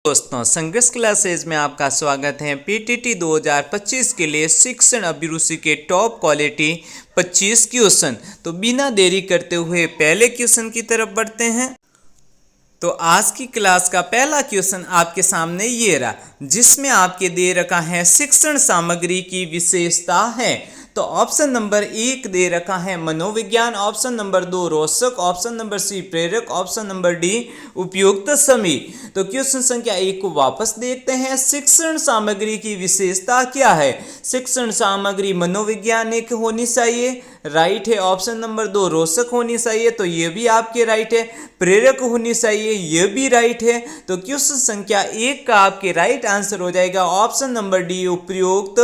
दोस्तों, संघर्ष क्लासेज में आपका स्वागत है। पीटीटी 2025 के लिए शिक्षण अभिरुचि के टॉप क्वालिटी 25 क्वेश्चन। तो बिना देरी करते हुए पहले क्वेश्चन की तरफ बढ़ते हैं। तो आज की क्लास का पहला क्वेश्चन आपके सामने ये रहा, जिसमें आपके दे रखा है शिक्षण सामग्री की विशेषता है। तो ऑप्शन नंबर 1 दे रखा है मनोविज्ञान, ऑप्शन नंबर 2 रोचक, ऑप्शन नंबर सी प्रेरक, ऑप्शन नंबर डी उपयुक्त समी। तो क्वेश्चन संख्या 1 को वापस देखते हैं। शिक्षण सामग्री की विशेषता क्या है? शिक्षण सामग्री मनोवैज्ञानिक होनी चाहिए, राइट है। ऑप्शन नंबर 2 रोचक होनी चाहिए, तो ये भी आपके राइट है। प्रेरक होनी चाहिए, ये भी राइट है। तो क्वेश्चन संख्या 1 का आपके राइट आंसर हो जाएगा ऑप्शन नंबर डी उपयुक्त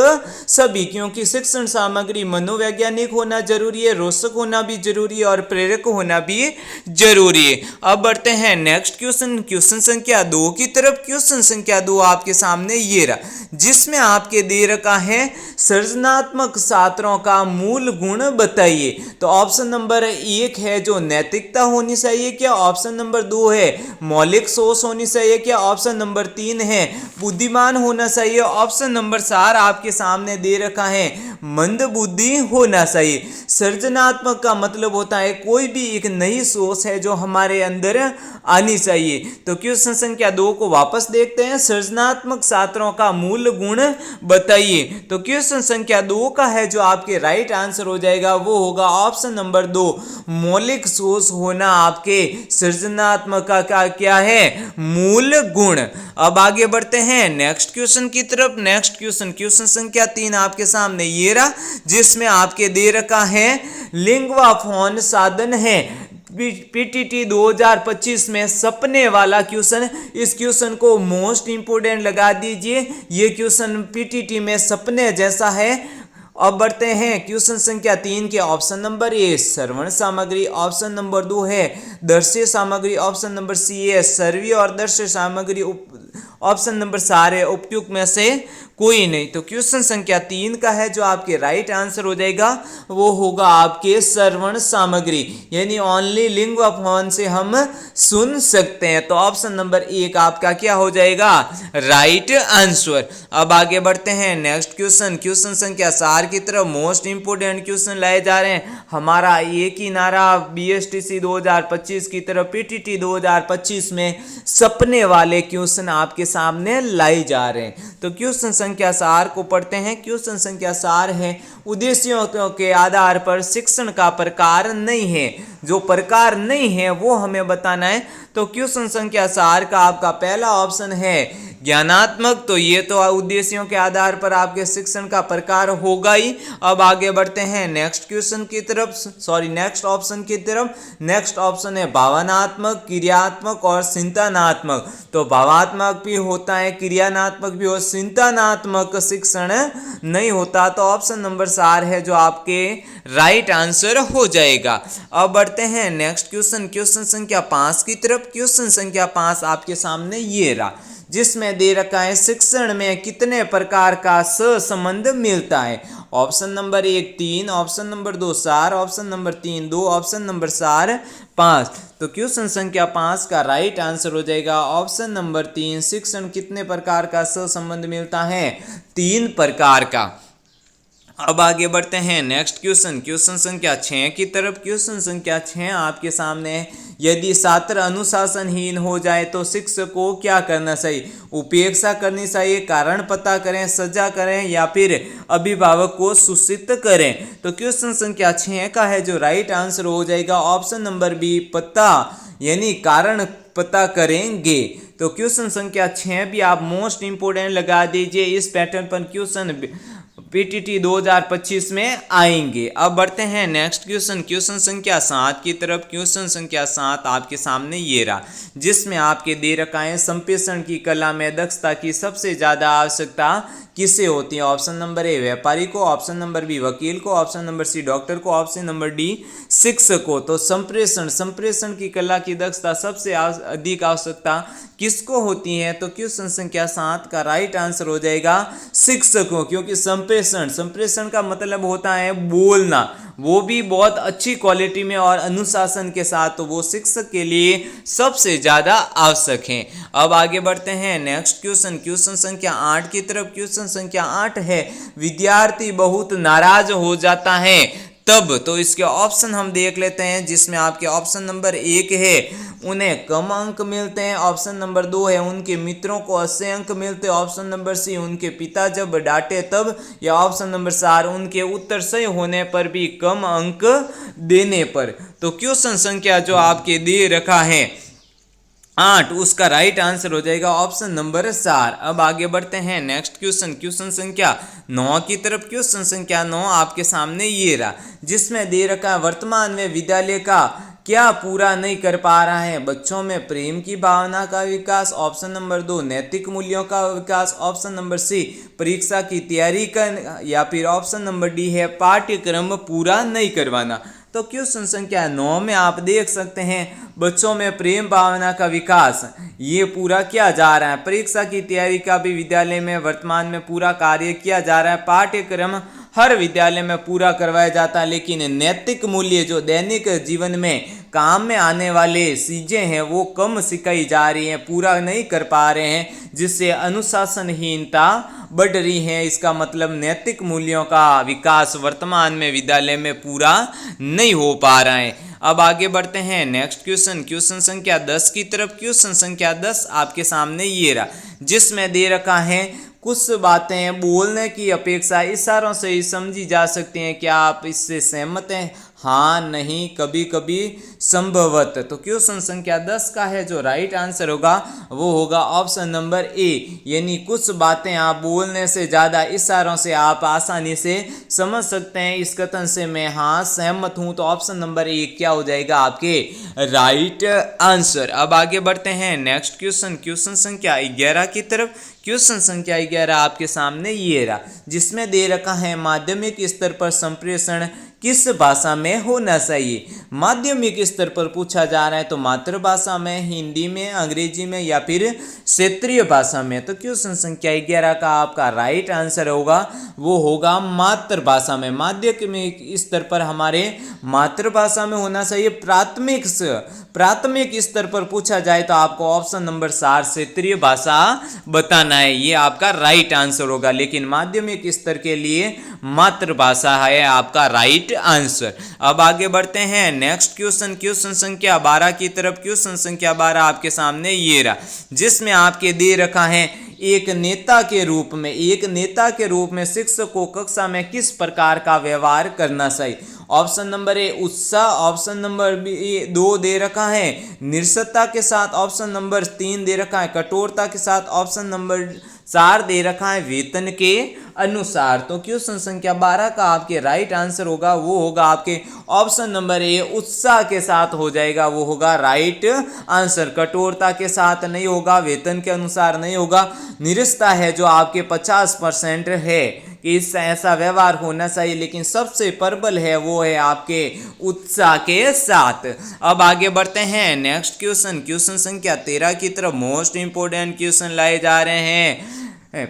सभी, क्योंकि शिक्षण सामग्री मनोवैज्ञानिक होना जरूरी है, रोचक होना भी जरूरी है और प्रेरक होना भी जरूरी है। अब बढ़ते हैं नेक्स्ट क्वेश्चन, क्वेश्चन संख्या 2 की तरफ। क्वेश्चन संख्या 2 आपके सामने ये रहा, जिसमें आपके दे रखा है सृजनात्मक छात्रों का मूल गुण बताइए। तो ऑप्शन नंबर 1 है जो नैतिकता होनी चाहिए क्या? ऑप्शन नंबर 2 है मौलिक सोच होनी चाहिए क्या? ऑप्शन नंबर 3 है बुद्धिमान होना चाहिए। ऑप्शन नंबर 4 आपके सामने दे रखा है मंद बुद्धि होना चाहिए। सृजनात्मक का मतलब होता है कोई भी एक नई सोच है जो हमारे अंदर आनी चाहिए। तो क्वेश्चन संख्या 2 को वापस देखते हैं। सृजनात्मक छात्रों का मूल गुण बताइए। तो क्वेश्चन संख्या 2 का है जो आपके राइट आंसर हो जाएगा वो होगा ऑप्शन नंबर 2 मौलिक सोच होना आपके सृजनात्मक का क्या है? मूल गुण। अब आगे बढ़ते हैं नेक्स्ट क्वेश्चन की तरफ। नेक्स्ट क्वेश्चन, क्वेश्चन संख्या 3 आपके सामने ये रहा, जिसमें आपके दे रखा है लिंगवा फोन साधन है। पीटीटी 2025 में सपने वाला क्वेश्चन, इस क्वेश्चन को मोस्ट इंपोर्टेंट लगा दीजिए। ये क्वेश्चन पीटीटी में सपने जैसा है। अब बढ़ते हैं क्वेश्चन संख्या 3 के। ऑप्शन नंबर ए श्रवण सामग्री, ऑप्शन नंबर 2 है दृश्य सामग्री, ऑप्शन नंबर सी है श्रव्य और दृश्य सामग्री, ऑप्शन नंबर 4 है उपयुक्त में से कोई नहीं। तो क्वेश्चन संख्या 3 का है जो आपके राइट आंसर हो जाएगा वो होगा आपके श्रवण सामग्री, यानी ओनली लिंगवा फोन से हम सुन सकते हैं। तो ऑप्शन नंबर 1 आपका क्या हो जाएगा? Right answer. अब आगे बढ़ते हैं नेक्स्ट क्वेश्चन, क्वेश्चन संख्या 4 की तरफ। मोस्ट इंपोर्टेंट क्वेश्चन लाए जा रहे हैं। हमारा एक ही नारा बीएसटीसी 2025 की तरफ पीटीटी 2025 में सपने वाले क्वेश्चन आपके सामने लाए जा रहे हैं। तो क्वेश्चन संख्या 4 को पढ़ते हैं। क्वेश्चन संख्या 4 है उद्देश्यों के आधार पर शिक्षण का प्रकार नहीं है। जो प्रकार नहीं है वो हमें बताना है। तो क्वेश्चन संख्या 4 का आपका पहला ऑप्शन है ज्ञानात्मक, तो ये तो उद्देश्यों के आधार पर आपके शिक्षण का प्रकार होगा ही। अब आगे बढ़ते हैं नेक्स्ट क्वेश्चन की तरफ, नेक्स्ट ऑप्शन की तरफ। नेक्स्ट ऑप्शन है भावनात्मक, क्रियात्मक और चिंतनात्मक। तो भावात्मक भी होता है, क्रियात्मक भी हो, चिंतनात्मक शिक्षण नहीं होता। तो ऑप्शन नंबर 4 है जो आपके राइट आंसर हो जाएगा। अब बढ़ते हैं नेक्स्ट क्वेश्चन, क्वेश्चन संख्या 5 की तरफ। क्वेश्चन संख्या 5 आपके सामने ये रहा, जिसमें दे रखा है शिक्षण में कितने प्रकार का सहसंबंध मिलता है। Option number 1 3, option number 2 4, option number 3 2, option number 4 5। तो क्वेश्चन संख्या 5 का राइट आंसर हो जाएगा ऑप्शन नंबर 3। शिक्षण कितने प्रकार का सहसंबंध मिलता है? 3 प्रकार का। अब आगे बढ़ते हैं नेक्स्ट क्वेश्चन, क्वेश्चन संख्या 6 की तरफ। क्वेश्चन संख्या 6 आपके सामने है, यदि छात्र अनुशासनहीन हो जाए तो शिक्षक को क्या करना चाहिए? उपेक्षा करनी चाहिए, कारण पता करें, सजा करें या फिर अभिभावक को सूचित करें। तो क्वेश्चन संख्या 6 का है जो राइट आंसर हो जाएगा ऑप्शन नंबर बी पता, यानी कारण पता करेंगे। तो क्वेश्चन संख्या 6 भी आप मोस्ट इंपोर्टेंट लगा दीजिए। इस पैटर्न पर क्वेश्चन पीटीटी 2025 में आएंगे। अब बढ़ते हैं नेक्स्ट क्वेश्चन, क्वेश्चन संख्या 7 की तरफ। क्वेश्चन संख्या 7 आपके सामने ये रहा, जिसमें आपके दे रखा है संप्रेषण की कला में दक्षता की सबसे ज्यादा आवश्यकता किसे होती है? ऑप्शन नंबर ए व्यापारी को, ऑप्शन नंबर बी वकील को, ऑप्शन नंबर सी डॉक्टर को, ऑप्शन नंबर डी शिक्षक को। तो संप्रेषण की कला की दक्षता सबसे अधिक आवश्यकता किसको होती है? तो क्वेश्चन संख्या 7 का राइट आंसर हो जाएगा शिक्षक को, क्योंकि संप्रेषण संप्रेषण, संप्रेषण का मतलब होता है बोलना, वो भी बहुत अच्छी क्वालिटी में और अनुशासन के साथ, तो वो शिक्षक के लिए सबसे ज़्यादा आवश्यक है। अब आगे बढ़ते हैं नेक्स्ट क्वेश्चन, क्वेश्चन संख्या 8 की तरफ। क्वेश्चन संख्या 8 है, विद्यार्थी बहुत नाराज हो जाता है तब। तो इसके ऑप्शन हम देख लेते हैं, जिसमें आपके ऑप्शन नंबर 1 है उन्हें कम अंक मिलते हैं, ऑप्शन नंबर 2 है उनके मित्रों को अच्छे अंक मिलते हैं, ऑप्शन नंबर सी उनके पिता जब डांटे तब, या ऑप्शन नंबर 4 उनके उत्तर सही होने पर भी कम अंक देने पर। तो क्वेश्चन संख्या जो आपके दे रखा है 8, उसका राइट आंसर हो जाएगा ऑप्शन नंबर 4। अब आगे बढ़ते हैं नेक्स्ट क्वेश्चन, क्वेश्चन संख्या 9 की तरफ। क्वेश्चन संख्या 9 आपके सामने ये रहा, जिसमें दे रखा है वर्तमान में विद्यालय का क्या पूरा नहीं कर पा रहा है, बच्चों में प्रेम की भावना का विकास, ऑप्शन नंबर 2 नैतिक मूल्यों का विकास, ऑप्शन नंबर सी परीक्षा की तैयारी का, या फिर ऑप्शन नंबर डी है पाठ्यक्रम पूरा नहीं करवाना। तो क्वेश्चन संख्या 9 में आप देख सकते हैं बच्चों में प्रेम भावना का विकास ये पूरा किया जा रहा है, परीक्षा की तैयारी का भी विद्यालय में वर्तमान में पूरा कार्य किया जा रहा है, पाठ्यक्रम हर विद्यालय में पूरा करवाया जाता है, लेकिन नैतिक मूल्य जो दैनिक जीवन में काम में आने वाले चीजें हैं वो कम सिखाई जा रही हैं, पूरा नहीं कर पा रहे हैं, जिससे अनुशासनहीनता बढ़ रही है। इसका मतलब नैतिक मूल्यों का विकास वर्तमान में विद्यालय में पूरा नहीं हो पा रहा है। अब आगे बढ़ते हैं नेक्स्ट क्वेश्चन, क्वेश्चन संख्या 10 की तरफ। क्वेश्चन संख्या 10 आपके सामने ये रहा, जिसमें दे रखा है कुछ बातें बोलने की अपेक्षा इशारों से ही समझी जा सकती हैं, क्या आप इससे सहमत हैं? हाँ, नहीं, कभी कभी, संभवत। तो क्वेश्चन संख्या 10 का है जो राइट आंसर होगा वो होगा ऑप्शन नंबर ए, यानी कुछ बातें आप बोलने से ज़्यादा इशारों से आप आसानी से समझ सकते हैं। इस कथन से मैं हाँ सहमत हूँ, तो ऑप्शन नंबर ए क्या हो जाएगा आपके राइट आंसर। अब आगे बढ़ते हैं नेक्स्ट क्वेश्चन, क्वेश्चन संख्या 11 की तरफ। क्वेश्चन संख्या 11 आपके सामने ये रहा, जिसमें दे रखा है माध्यमिक स्तर पर संप्रेषण किस भाषा में होना चाहिए। माध्यमिक स्तर पर पूछा जा रहा है, तो मातृभाषा में, हिंदी में, अंग्रेजी में, या फिर क्षेत्रीय भाषा में। तो क्वेश्चन संख्या 11 का आपका राइट आंसर होगा वो होगा मातृभाषा में। माध्यमिक स्तर पर हमारे मातृभाषा में होना चाहिए। प्राथमिक स्तर पर पूछा जाए तो आपको ऑप्शन नंबर 4 क्षेत्रीय भाषा बताना है, ये आपका राइट आंसर होगा, लेकिन माध्यमिक स्तर के लिए मातृभाषा है आपका राइट आंसर। अब आगे बढ़ते हैं नेक्स्ट क्वेश्चन, क्वेश्चन संख्या 12 की तरफ। क्वेश्चन संख्या 12 आपके सामने ये रहा, जिसमें आपके दे रखा है एक नेता के रूप में शिक्षक को कक्षा में किस प्रकार का व्यवहार करना चाहिए। ऑप्शन नंबर ए उत्साह, ऑप्शन नंबर बी 2 दे रखा है निरसता के साथ, ऑप्शन नंबर 3 दे रखा है कठोरता के साथ, ऑप्शन नंबर 4 दे रखा है वेतन के अनुसार। तो क्वेश्चन संख्या 12 का आपके राइट आंसर होगा वो होगा आपके ऑप्शन नंबर ए उत्साह के साथ हो जाएगा, वो होगा राइट आंसर। कठोरता के साथ नहीं होगा, वेतन के अनुसार नहीं होगा, निरस्ता है जो आपके 50% है कि इससे ऐसा व्यवहार होना चाहिए, लेकिन सबसे प्रबल है वो है आपके उत्साह के साथ। अब आगे बढ़ते हैं नेक्स्ट क्वेश्चन, क्वेश्चन संख्या 13 की तरफ। मोस्ट इंपोर्टेंट क्वेश्चन लाए जा रहे हैं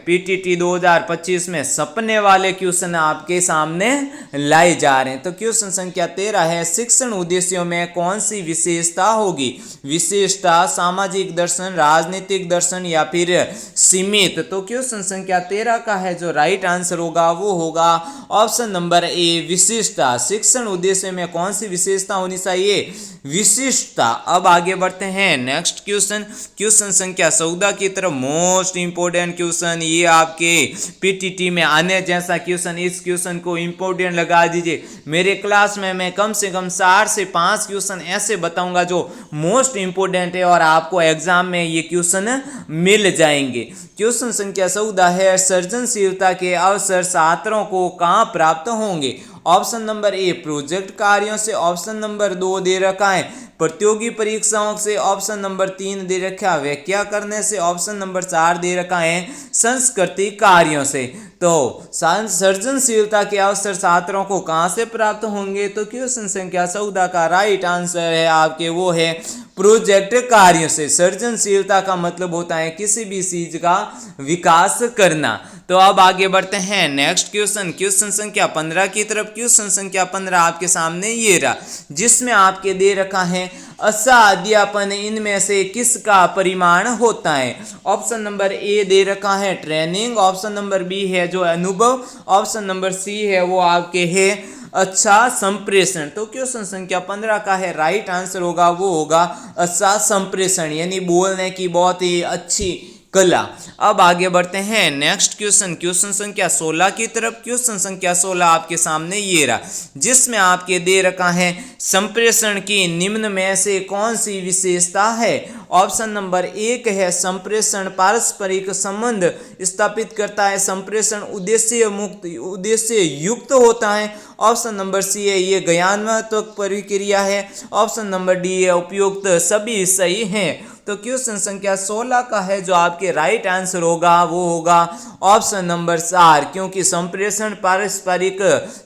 पीटीटी 2025 में, सपने वाले क्वेश्चन आपके सामने लाए जा रहे हैं। तो क्वेश्चन संख्या 13 है, शिक्षण उद्देश्यों में कौन सी विशेषता होगी। विशेषता, सामाजिक दर्शन, राजनीतिक दर्शन, या फिर सीमित। तो क्वेश्चन संख्या 13 का है जो राइट आंसर होगा वो होगा ऑप्शन नंबर ए विशिष्टता। शिक्षण उद्देश्य में कौन सी विशेषता होनी चाहिए, विशिष्टता। अब आगे बढ़ते हैं नेक्स्ट क्वेश्चन, क्वेश्चन संख्या 14 की तरफ। मोस्ट इंपोर्टेंट क्वेश्चन, ये आपके पीटीटी में आने जैसा क्वेश्चन, इस क्वेश्चन को इंपोर्टेंट लगा दीजिए। मेरे क्लास में मैं कम से कम 4 से 5 क्वेश्चन ऐसे बताऊंगा जो मोस्ट इंपोर्टेंट है और आपको एग्जाम में ये क्वेश्चन मिल जाएंगे। क्वेश्चन संख्या 14 है, सृजनशीलता के अवसर छात्रों को कहाँ प्राप्त होंगे। ऑप्शन नंबर ए प्रोजेक्ट कार्यों से, ऑप्शन नंबर 2 दे रखा है प्रतियोगी परीक्षाओं से ऑप्शन नंबर 3 दे रखा है व्याख्या करने से, ऑप्शन नंबर 4 दे रखा है सांस्कृतिक कार्यों से। तो सृजनशीलता के अवसर छात्रों को कहां से प्राप्त होंगे, तो क्वेश्चन संख्या 14 का राइट आंसर है आपके वो है प्रोजेक्ट कार्यों से। सृजनशीलता का मतलब होता है किसी भी चीज का विकास करना। तो अब आगे बढ़ते हैं नेक्स्ट क्वेश्चन, क्वेश्चन संख्या 15 की तरफ। क्वेश्चन संख्या 15 आपके सामने ये रहा, जिसमें आपके दे रखा है अच्छा अध्यापन इनमें से किसका परिमाण होता है। ऑप्शन नंबर ए दे रखा है ट्रेनिंग, ऑप्शन नंबर बी है जो अनुभव, ऑप्शन नंबर सी है वो आपके है अच्छा संप्रेषण। तो क्वेश्चन संख्या 15 का है राइट आंसर होगा वो होगा अच्छा संप्रेषण, यानी बोलने की बहुत ही अच्छी कला। अब आगे बढ़ते हैं नेक्स्ट क्वेश्चन, क्वेश्चन संख्या 16 की तरफ। क्वेश्चन संख्या 16 आपके सामने ये रहा, जिसमें आपके दे रखा है संप्रेषण की निम्न में से कौन सी विशेषता है। ऑप्शन नंबर 1 है संप्रेषण पारस्परिक संबंध स्थापित करता है, संप्रेषण उद्देश्य युक्त होता है, ऑप्शन नंबर सी है ये ज्ञानात्मक प्रक्रिया है, ऑप्शन नंबर डी है उपयुक्त। सभी सही हैं। तो क्वेश्चन संख्या 16 का है जो आपके राइट आंसर होगा वो होगा ऑप्शन नंबर 4, क्योंकि संप्रेषण पारस्परिक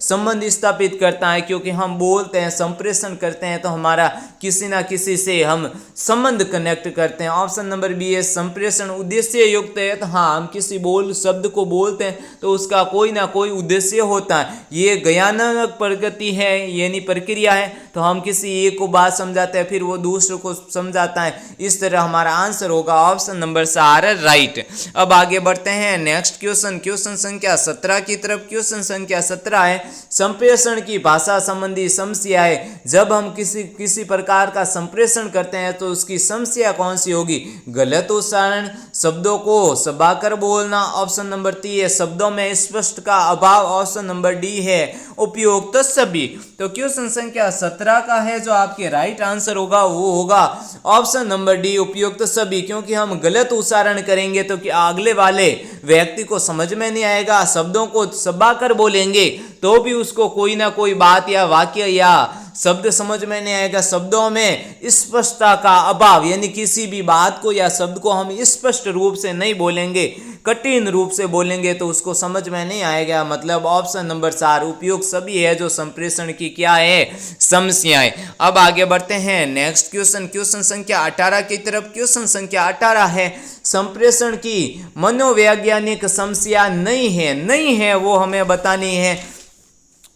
संबंध स्थापित करता है, क्योंकि हम बोलते हैं संप्रेषण करते हैं तो हमारा किसी ना किसी से हम संबंध कनेक्ट करते हैं। ऑप्शन नंबर बी है संप्रेषण उद्देश्य युक्त है, तो हाँ हम किसी शब्द को बोलते हैं तो उसका कोई ना कोई उद्देश्य होता है। ये ज्ञानात्मक प्रगति है यानी प्रक्रिया है, तो हम किसी एक को बात समझाते हैं फिर वो दूसरे को समझाता है, इस तरह हमारा आंसर होगा ऑप्शन नंबर 4 राइट। अब आगे बढ़ते हैं नेक्स्ट क्वेश्चन, क्वेश्चन संख्या 17 की तरफ। क्वेश्चन संख्या 17 है संप्रेषण की भाषा संबंधी समस्याएं। जब हम किसी प्रकार का संप्रेषण करते हैं तो उसकी समस्या कौन सी होगी। गलत उच्चारण, शब्दों को सबाकर बोलना, ऑप्शन नंबर 3 है शब्दों में स्पष्ट का अभाव, ऑप्शन नंबर डी है उपयुक्त सभी। तो क्वेश्चन संख्या 17 का है जो आपके राइट आंसर होगा वो होगा ऑप्शन नंबर डी उपयुक्त सभी, क्योंकि हम गलत उच्चारण करेंगे तो कि अगले वाले व्यक्ति को समझ में नहीं आएगा, शब्दों को सबाकर बोलेंगे तो भी उसको कोई ना कोई बात या वाक्य या शब्द समझ में नहीं आएगा। शब्दों में स्पष्टता का अभाव, यानी किसी भी बात को या शब्द को हम स्पष्ट रूप से नहीं बोलेंगे, कठिन रूप से बोलेंगे तो उसको समझ में नहीं आएगा। मतलब ऑप्शन नंबर 4 उपयुक्त सभी है जो संप्रेषण की क्या है समस्याएं। अब आगे बढ़ते हैं नेक्स्ट क्वेश्चन, क्वेश्चन संख्या 18 की तरफ। क्वेश्चन संख्या 18 है संप्रेषण की मनोवैज्ञानिक समस्या नहीं है वो हमें बतानी है।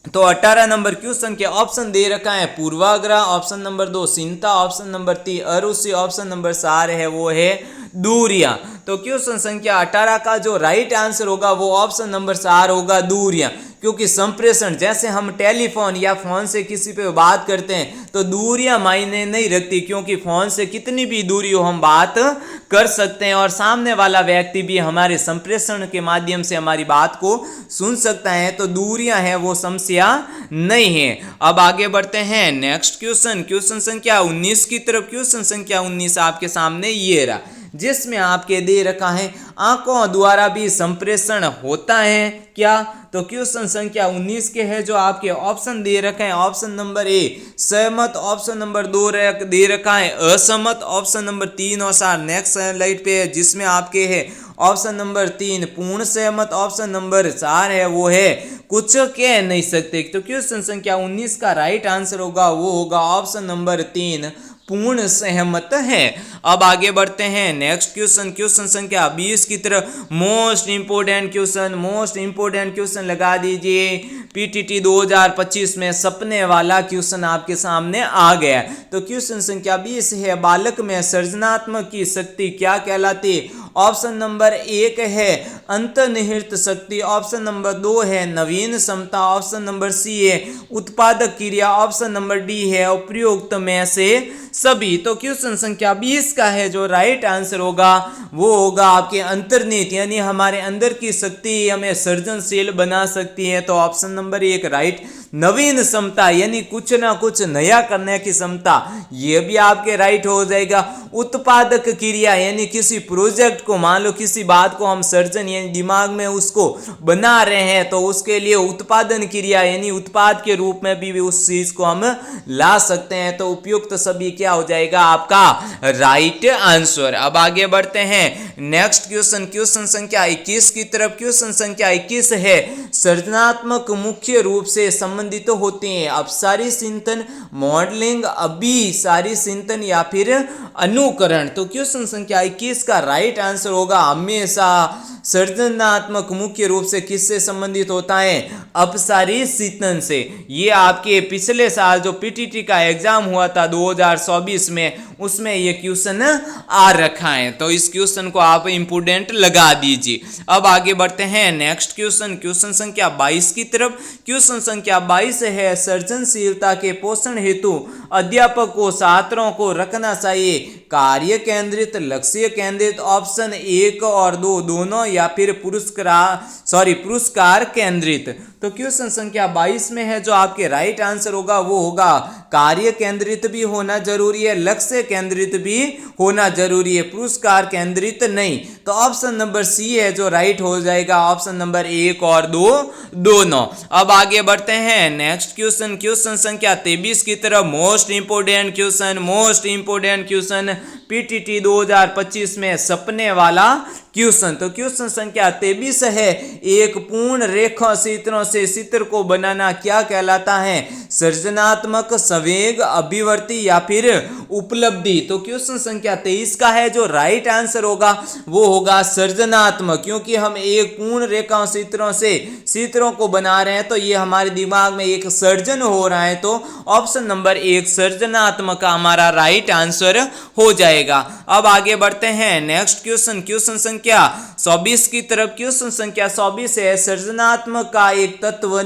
तो 18 नंबर क्वेश्चन के ऑप्शन दे रखा है पूर्वाग्रह, ऑप्शन नंबर 2 चिंता, ऑप्शन नंबर 3 अरुचि, ऑप्शन नंबर 4 है वो है दूरियां। तो क्वेश्चन संख्या 18 का जो राइट आंसर होगा वो ऑप्शन नंबर 4 होगा दूरियां, क्योंकि संप्रेषण जैसे हम टेलीफोन या फोन से किसी पे बात करते हैं तो दूरियां मायने नहीं रखती, क्योंकि फोन से कितनी भी दूरी हो हम बात कर सकते हैं और सामने वाला व्यक्ति भी हमारे संप्रेषण के माध्यम से हमारी बात को सुन सकता है। तो दूरियां हैं वो समस्या नहीं है। अब आगे बढ़ते हैं नेक्स्ट क्वेश्चन, क्वेश्चन संख्या 19 की तरफ। क्वेश्चन संख्या 19 आपके सामने ये रहा, जिसमें आपके दे रखा है आंखों द्वारा भी संप्रेषण होता है क्या। तो क्वेश्चन संख्या 19 के है जो आपके ऑप्शन दे रखे हैं, ऑप्शन नंबर ए सहमत, ऑप्शन नंबर 2 दे रखा है असहमत, ऑप्शन नंबर 3 और 4 नेक्स्ट स्लाइड पे है जिसमें आपके है ऑप्शन नंबर 3 पूर्ण सहमत, ऑप्शन नंबर 4 है वो है कुछ कह नहीं सकते। तो क्वेश्चन संख्या 19 का राइट आंसर होगा वो होगा ऑप्शन नंबर 3 पूर्ण सहमत है। अब आगे बढ़ते हैं नेक्स्ट क्वेश्चन, क्वेश्चन संख्या 20 की तरफ। मोस्ट इंपोर्टेंट क्वेश्चन लगा दीजिए। पीटीटी 2025 में सपने वाला क्वेश्चन आपके सामने आ गया। तो क्वेश्चन संख्या 20 है बालक में सृजनात्मक की शक्ति क्या कहलाती। ऑप्शन नंबर 1 है अंतर्निहित शक्ति, ऑप्शन नंबर 2 है नवीन क्षमता, ऑप्शन नंबर सी है उत्पादक क्रिया, ऑप्शन नंबर डी है उपयुक्त में से सभी। तो क्वेश्चन संख्या 20 का है जो राइट आंसर होगा वो होगा आपके अंतर्निहित, यानी हमारे अंदर की शक्ति हमें सृजनशील बना सकती है। तो ऑप्शन नंबर 1 राइट। नवीन क्षमता यानी कुछ ना कुछ नया करने की क्षमता, ये भी आपके राइट हो जाएगा। उत्पादक क्रिया यानी किसी प्रोजेक्ट को, मान लो किसी बात को हम सर्जन यानी दिमाग में उसको बना रहे हैं, तो उसके लिए उत्पादन क्रिया यानी उत्पाद के रूप में भी उस चीज को हम ला सकते हैं। तो उपयुक्त सभी क्या हो जाएगा आपका राइट आंसर। अब आगे बढ़ते हैं नेक्स्ट क्वेश्चन, क्वेश्चन संख्या 21 की तरफ। क्वेश्चन संख्या 21 है, सृजनात्मक मुख्य रूप से संबंधित होते हैं अपसारी चिंतन, मॉडलिंग, अभिसारी चिंतन या फिर अनुकरण। तो क्वेश्चन संख्या 21 का राइट आंसर होगा हमेशा सृजनात्मक मुख्य रूप से किससे संबंधित होता है? अपसारी चिंतन से। ये आपके पिछले साल जो पीटीटी का एग्जाम हुआ था 2024 में, उसमें ये क्वेश्चन आ रखा है, तो इस क्वेश्चन को आप इंपोर्टेंट लगा दीजिए। अब आगे बढ़ते हैं नेक्स्ट क्वेश्चन, क्वेश्चन संख्या 22 की तरफ। क्वेश्चन संख्या 22 है, सृजनशीलता के पोषण हेतु अध्यापक को छात्रों को रखना चाहिए कार्य केंद्रित, लक्ष्य केंद्रित, ऑप्शन 1 और 2 दोनों, या फिर पुरस्कार केंद्रित। तो क्वेश्चन संख्या 22 में है जो आपके राइट आंसर होगा वो होगा कार्य केंद्रित भी होना जरूरी है, लक्ष्य केंद्रित भी होना जरूरी है, पुरस्कार केंद्रित नहीं। तो ऑप्शन नंबर सी है जो राइट हो जाएगा, ऑप्शन नंबर 1 और 2 दोनों। अब आगे बढ़ते हैं नेक्स्ट क्वेश्चन, क्वेश्चन संख्या 23 की तरफ। मोस्ट इंपोर्टेंट क्वेश्चन पीटीटी 2025 में सपने वाला क्वेश्चन। तो क्वेश्चन संख्या 23 है, एक पूर्ण रेखा चित्रों से चित्र को बनाना क्या कहलाता है? सृजनात्मक, संवेग, अभिवर्ती या फिर उपलब्धि। तो क्वेश्चन संख्या 23 का है जो राइट आंसर होगा वो होगा सृजनात्मक, क्योंकि हम एक पूर्ण रेखा चित्रों से चित्रों को बना रहे हैं तो ये हमारे दिमाग में एक सर्जन हो रहा है। तो ऑप्शन नंबर 1 सृजनात्मक का हमारा राइट आंसर हो जाएगा। अब आगे बढ़ते हैं नेक्स्ट क्वेश्चन, क्वेश्चन संख्या 24 की तरफ। क्वेश्चन संख्या 24 है, सृजनात्मक का एक तत्व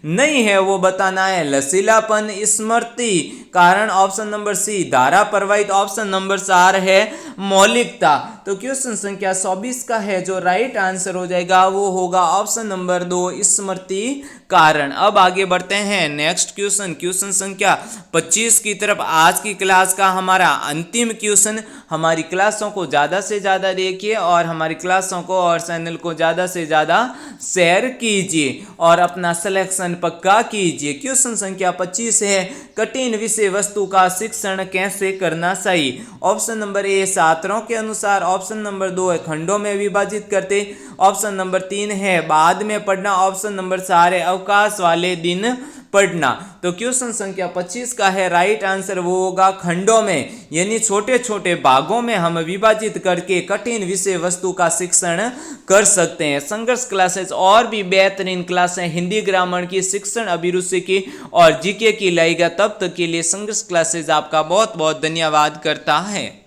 नहीं है वो बताना है लचीलापन, स्मृति, कारण ऑप्शन नंबर सी, धारा प्रवाहित, ऑप्शन नंबर 4 है मौलिकता। तो क्वेश्चन संख्या 24 का है जो राइट आंसर हो जाएगा वो होगा ऑप्शन नंबर 2 स्मृति, कारण। अब आगे बढ़ते हैं नेक्स्ट क्वेश्चन, क्वेश्चन संख्या 25 की तरफ। आज की क्लास का हमारा अंतिम क्वेश्चन। हमारी क्लासों को ज़्यादा से ज़्यादा देखिए और हमारी क्लासों को और चैनल को ज़्यादा से ज़्यादा शेयर कीजिए और अपना सिलेक्शन पक्का कीजिए। क्वेश्चन संख्या 25 है, कठिन विषय वस्तु का शिक्षण कैसे करना चाहिए? ऑप्शन नंबर ए छात्रों के अनुसार, ऑप्शन नंबर 2 है खंडों में विभाजित करते, ऑप्शन नंबर 3 है बाद में पढ़ना, ऑप्शन नंबर 4 है अवकाश वाले दिन पढ़ना। तो क्वेश्चन संख्या 25 का है राइट आंसर वो होगा खंडों में, यानी छोटे छोटे भागों में हम विभाजित करके कठिन विषय वस्तु का शिक्षण कर सकते हैं। संघर्ष क्लासेस और भी बेहतरीन क्लासें हिंदी ग्रामर की, शिक्षण अभिरुचि की और जीके की लाएगा। तब तक के लिए संघर्ष क्लासेस आपका बहुत बहुत धन्यवाद करता है।